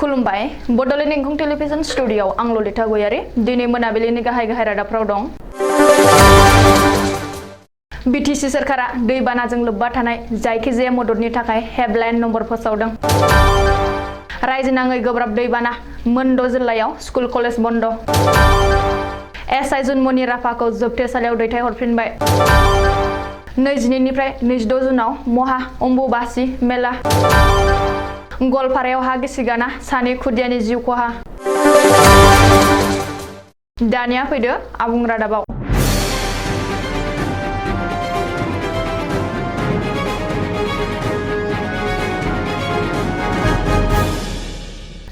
खुलुमबाय बड'लेण्ड इंखं टेलिभिजन स्टुडिय'आव आं ललिता गयारी दिनै मोनाबिलिनि गाहाय रादाबफोराव दं। बिटिसि सोरखारा दैबानाजों लोब्बा थानाय जायखिजाया मददनि थाखाय हेल्पलाइन नम्बर फोसावदों। रायजो नाङै गोब्राब दैबाना मोन 6 जिल्लायाव स्कुल कलेज बन्द। एसआइ जुनमनि राफाखौ जोबथेसालियाव दैथायहरफिनबाय। 22निफ्राय 26 जुनाव महा अम्बुबासि मेला। गवालपारायाव हा गिसिगाना सानै खुदियानि जिउ खहा। दानिया फैदो आबुं रादाबाव।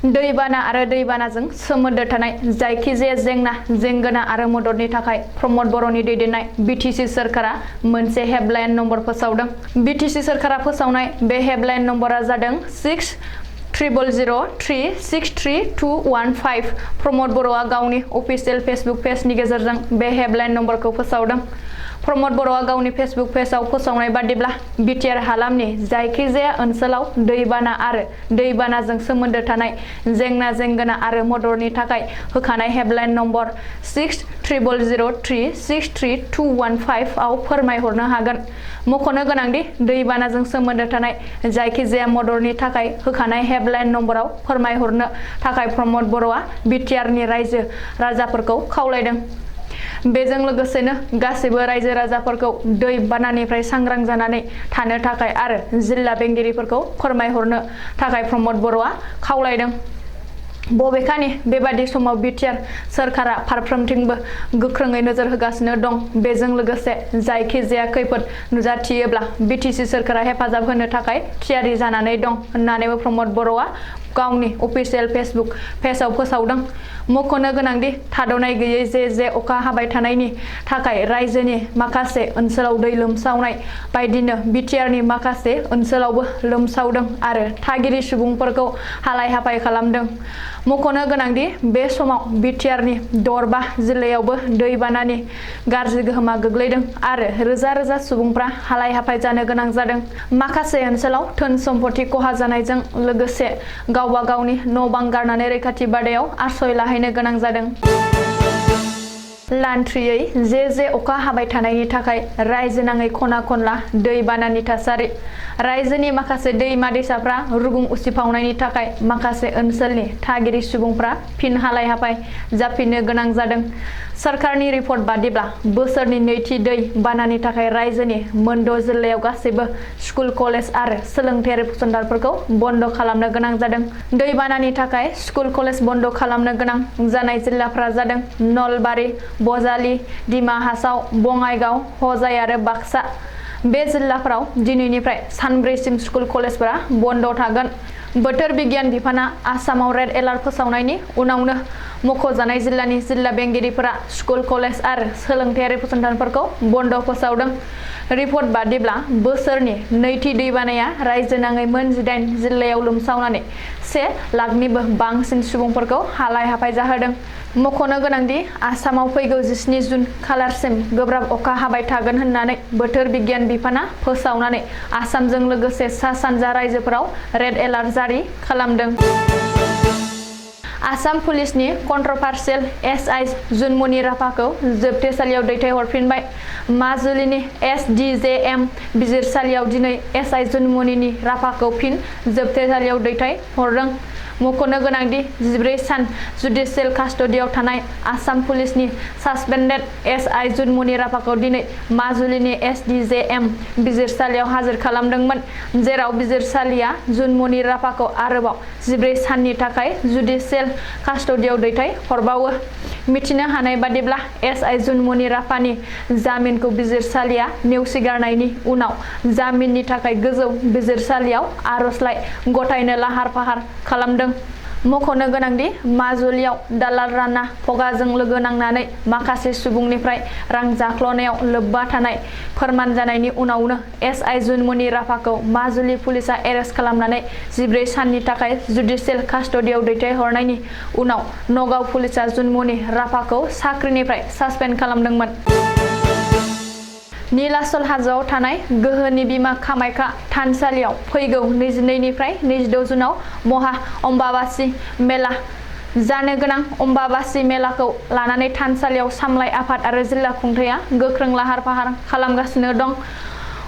दैबाना आरो दैबानाजों सोमोन्दो थानाय जायखिजाया जेंना जेंगोना आरो मददनि थाखाय प्रमद बर'नि दैदेननाय बिटिसि सोरखारा मोनसे हेल्पलाइन नम्बर फोसावदों। बिटिसि सोरखारा फोसावनाय बे हेल्पलाइन नम्बरा जादों 60003633215। प्रमद बर'आ गावनि अफिसियेल फेसबुक पेजनि गेजेरजों बे हेल्पलाइन नम्बरखौ फोसावदों। प्रमद बर'आ गावनि फेसबुक पेजआव फोसावनाय बादिब्ला बिटिआर हालामनि जायखिजाया ओनसोलाव दैबाना आरो दैबानाजों सोमोन्दो थानाय जेंना जेंगोना आरो मददनि थाखाय होखानाय हेल्पलाइन नम्बर 60003633215 आव फोरमायहरनो हागोन। मख'नो गोनांदि दैबानाजों सोमोन्दो थानाय जायखिजाया मददनि थाखाय होखानाय हेल्पलाइन नम्बराव फोरमायहरनो थाखाय प्रमद बर'आ बिटिआरनि रायजो राजाफोरखौ खावलायदों। बेजों लोगोसेनो गासैबो रायजो राजाफोरखौ दै बानानिफ्राय सांग्रां जानानै थानो थाखाय आरो जिल्ला बेंगिरिफोरखौ फोरमायहरनो थाखाय प्रमद बर'आ खावलायदों। बबेखानि बेबादि समाव बिटिआर सोरखारा फारफ्रोमथिंबो गोख्रोङै नोजोर होगासिनो दं। बेजों लोगोसे जायखिजाया खैफोद नुजाथियोब्ला बिटिसि सोरखारा हेफाजाब होनो थाखाय थियारि जानानै दं होननानैबो प्रमद बर'आ गावनि अफिसियेल फेसबुक पेजआव फोसावदों। मख'नो गोनांदि थाद'नाय गैयै जे अखा हाबाय थानायनि थाखाय रायजोनि माखासे ओनसोलाव दै लोमसावनाय बायदिनो बिटिआरनि माखासे ओनसोलावबो लोमसावदों आरो थागिरि सुबुंफोरखौ हालाय हाफाय खालामदों। मख'नो गोनांदि बे समाव बिटिआरनि दरबा जिल्लायावबो दैबानानि गाज्रि गोहोमा गोग्लैदों आरो रोजा रोजा सुबुंफ्रा हालाय हाफाय जानो गोनां जादों। माखासे ओनसोलाव धोन सम्पति खहा जानायजों लोगोसे गावबा गावनि न' बां गारनानै रैखाथि बादायाव आश्रय लाहैनो गोनां जादों। लान्थ्रियै जे अखा हाबाय थानायनि थाखाय रायजो नाङै खना खनला दै बानानि थासारि। रायजोनि माखासे दैमा दैसाफ्रा रुगुं उसिफावनायनि थाखाय माखासे ओनसोलनि थागिरि सुबुंफ्रा फिन हालाय हाफाय जाफिननो गोनां जादों। सरकारनि रिपर्ट बादिब्ला बोसोरनि नैथि दै बानानि थाखाय रायजोनि मोन 6 जिल्लायाव गासैबो स्कुल कलेज आरो सोलोंथायारि फसंथानफोरखौ बन्द खालामनो गोनां जादों। दै बानानि थाखाय स्कुल कलेज बन्द खालामनो गोनां जानाय जिल्लाफ्रा जादों नलबारि, बजालि, डिमा हासाव, बङाइगाव, हजाय आरो बाक्सा। बे जिल्लाफोराव दिनैनिफ्राय सानब्रैसिम स्कुल कलेजफोरा बन्द थागोन। बोथोर बिगियान बिफाना आसामाव रेड एलार्ट फोसावनायनि उनावनो मख'जानाय जिल्लानि जिल्ला बेंगिरिफोरा स्कुल कलेज आरो सोलोंथायारि फसंथानफोरखौ बन्द फोसावदों। रिपर्ट बादिब्ला बोसोरनि नैथि दैबानाया रायजो नाङै मोन 18 जिल्लायाव लोमसावनानै 1 लाखनिबो बांसिन सुबुंफोरखौ हालाय हाफाय जाहोदों। मख'नो गोनांदि आसामाव फैगौ 17 जुन खालारसिम गोब्राब अखा हाबाय थागोन होननानै बोथोर बिगियान बिफाना फोसावनानै आसामजों लोगोसे सा सानजा रायजोफोराव रेड एलार्ट जारि खालामदों। आसाम पुलिसनि कन्ट्रभार्सियेल एसआइ जुनमनि राफाखौ जोबथेसालियाव दैथायहरफिनबाय। माजुलिनि एसडिजेएम बिजिरसालियाव दिनै एसआइ जुनमनिनि राफाखौ फिन जोबथेसालियाव दैथायहरदों। मख'नो गोनांदि 14 सान जुडिशियेल कास्टडियाव थानाय आसाम पुलिसनि सासपेन्डेड एसआइ जुनमनि राफाखौ दिनै माजुलिनि एसडिजेएम बिजिरसालियाव हाजिर खालामदोंमोन, जेराव बिजिरसालिया जुनमनि राफाखौ आरोबाव 14 साननि थाखाय जुडिशियेल कास्टडियाव दैथायहरबावो। मिथिनो हानाय बादिब्ला एसआइ जुनमनि राफानि जामिनखौ बिजिरसालिया नेवसिगारनायनि उनाव जामिननि थाखाय गोजौ बिजिरसालियाव आर'जलाइ गथायनो लाहार फाहार खालामदों। मख'नो गोनांदि माजुलियाव दालाल राना फगाजों लोगो नांनानै माखासे सुबुंनिफ्राय रां जाख्ल'नायाव लोब्बा थानाय फोरमान जानायनि उनावनो एसआइ जुनमनि राफाखौ माजुलि पुलिसा एरेस्ट खालामनानै 14 साननि थाखाय जुडिशियेल कास्टडियाव दैथायहरनायनि उनाव नगाव पुलिसा जुनमनि राफाखौ साख्रिनिफ्राय सासपेन्ड खालामदोंमोन। नीलाचल हाजोआव थानाय गोहोनि बिमा कामाख्या थानसालियाव फैगौ 22 निफ्राय 26 जुनाव महा अम्बाबासि मेला जानो गोनां अम्बाबासि मेलाखौ लानानै थानसालियाव सामलाय आफाद आरो जिल्ला खुंथाया गोख्रों लाहार फाहार खालामगासिनो दं।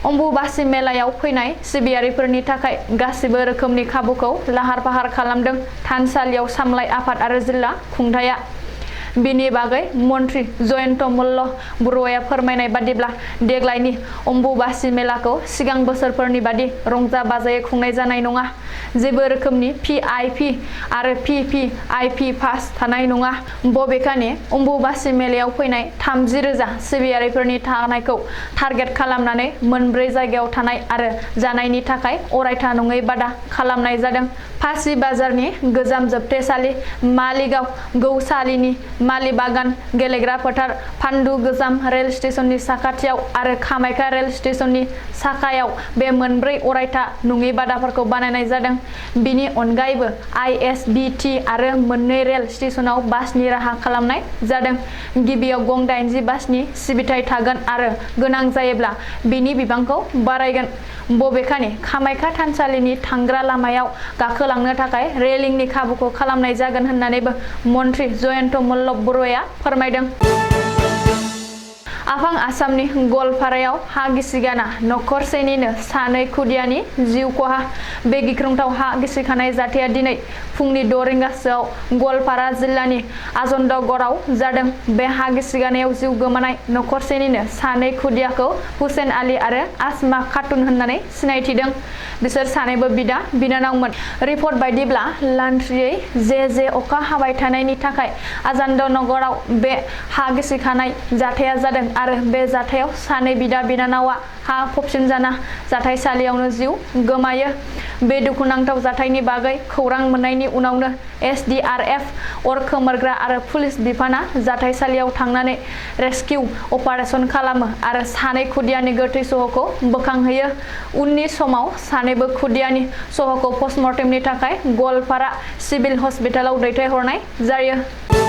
अम्बुबासि मेलायाव फैनाय सिबियारिफोरनि थाखाय गासिबो रोखोमनि खाबुखौ लाहार फाहार खालामदों थानसालियाव सामलाय आफाद आरो जिल्ला खुंथाया। बिनि बागै मन्त्रि जयन्त मल्ल बरुवाया फोरमायनाय बादिब्ला देग्लायनि अम्बुबासि मेलाखौ सिगां बोसोरफोरनि बादि रंजा बाजायै खुंनाय जानाय नङा। जेबो रोखोमनि भिआइपि आरो भिभिआइपि पास थानाय नङा। बबेखानि अम्बुबासि मेलायाव फैनाय 30,000 सिबियारिफोरनि थानायखौ टारगेट खालामनानै मोनब्रै जायगायाव थानाय आरो जानायनि थाखाय अरायथा नङै बादा खालामनाय जादों। फासि बाजारनि गोजाम जोबथेसालि, मालिगाव गौसालिनि मालिबागान गेलेग्रा फोथार, पान्डु गोजाम रेल स्टेशननि साखाथियाव आरो कामाख्या रेल स्टेशननि साखायाव बे मोनब्रै अरायथा नङै बादाफोरखौ बानायनाय जादों। बिनि अनगायैबो आइएसबिटि आरो मोननै रेल स्टेशनाव बासनि राहा खालामनाय जादों। गिबियाव गं 80 बासनि सिबिथाय थागोन आरो गोनां जायोब्ला बिनि बिबांखौ बारायगोन। बबेखानि कामाख्या थानसालिनि थांग्रा लामायाव गाखोलांनो थाखाय रेलिंनि खाबुखौ खालामनाय जागोन होननानैबो मन्त्रि जयन्त मल्ल बरुवाया फोरमायदों। आफां आसामनि गवालपारायाव हा गिसिगाना नखरसेनिनो सानै खुदियानि जिउ खहा। बे गिख्रंथाव हा गिसिखानाय जाथाया दिनै फुंनि 6 रिंगासोआव गवालपारा जिल्लानि आजमगढ़आव जादों। बे हा गिसिगानायाव जिउ गोमानाय नखरसेनिनो सानै खुदियाखौ हुसेन आली आरो आसमा खातुन होननानै सिनायथिदों। बिसोर सानैबो बिदा बिनानावमोन। रिपर्ट बायदिब्ला लान्थ्रियै जे अखा हाबाय थानायनि थाखाय आजमगढ़आव बे हा गिसिखानाय जाथाया जादों आरो बे जाथायाव सानै बिदा बिनानावा हा फबसिनजाना जाथायसालियावनो जिउ गोमायो। बे दुखुनांथाव जाथायनि बागै खौरां मोननायनि उनावनो एसडीआरएफ, अर खोमोरग्रा आरो पुलिस बिफाना जाथायसालियाव थांनानै रेस्किउ अपारेशन खालामो आरो सानै खुदियानि गोथै सहखौ बोखांहोयो। उननि समाव सानैबो खुदियानि सहखौ पस्टमर्टेमनि थाखाय गवालपारा सिभिल हस्पिटालाव दैथायहरनाय जायो।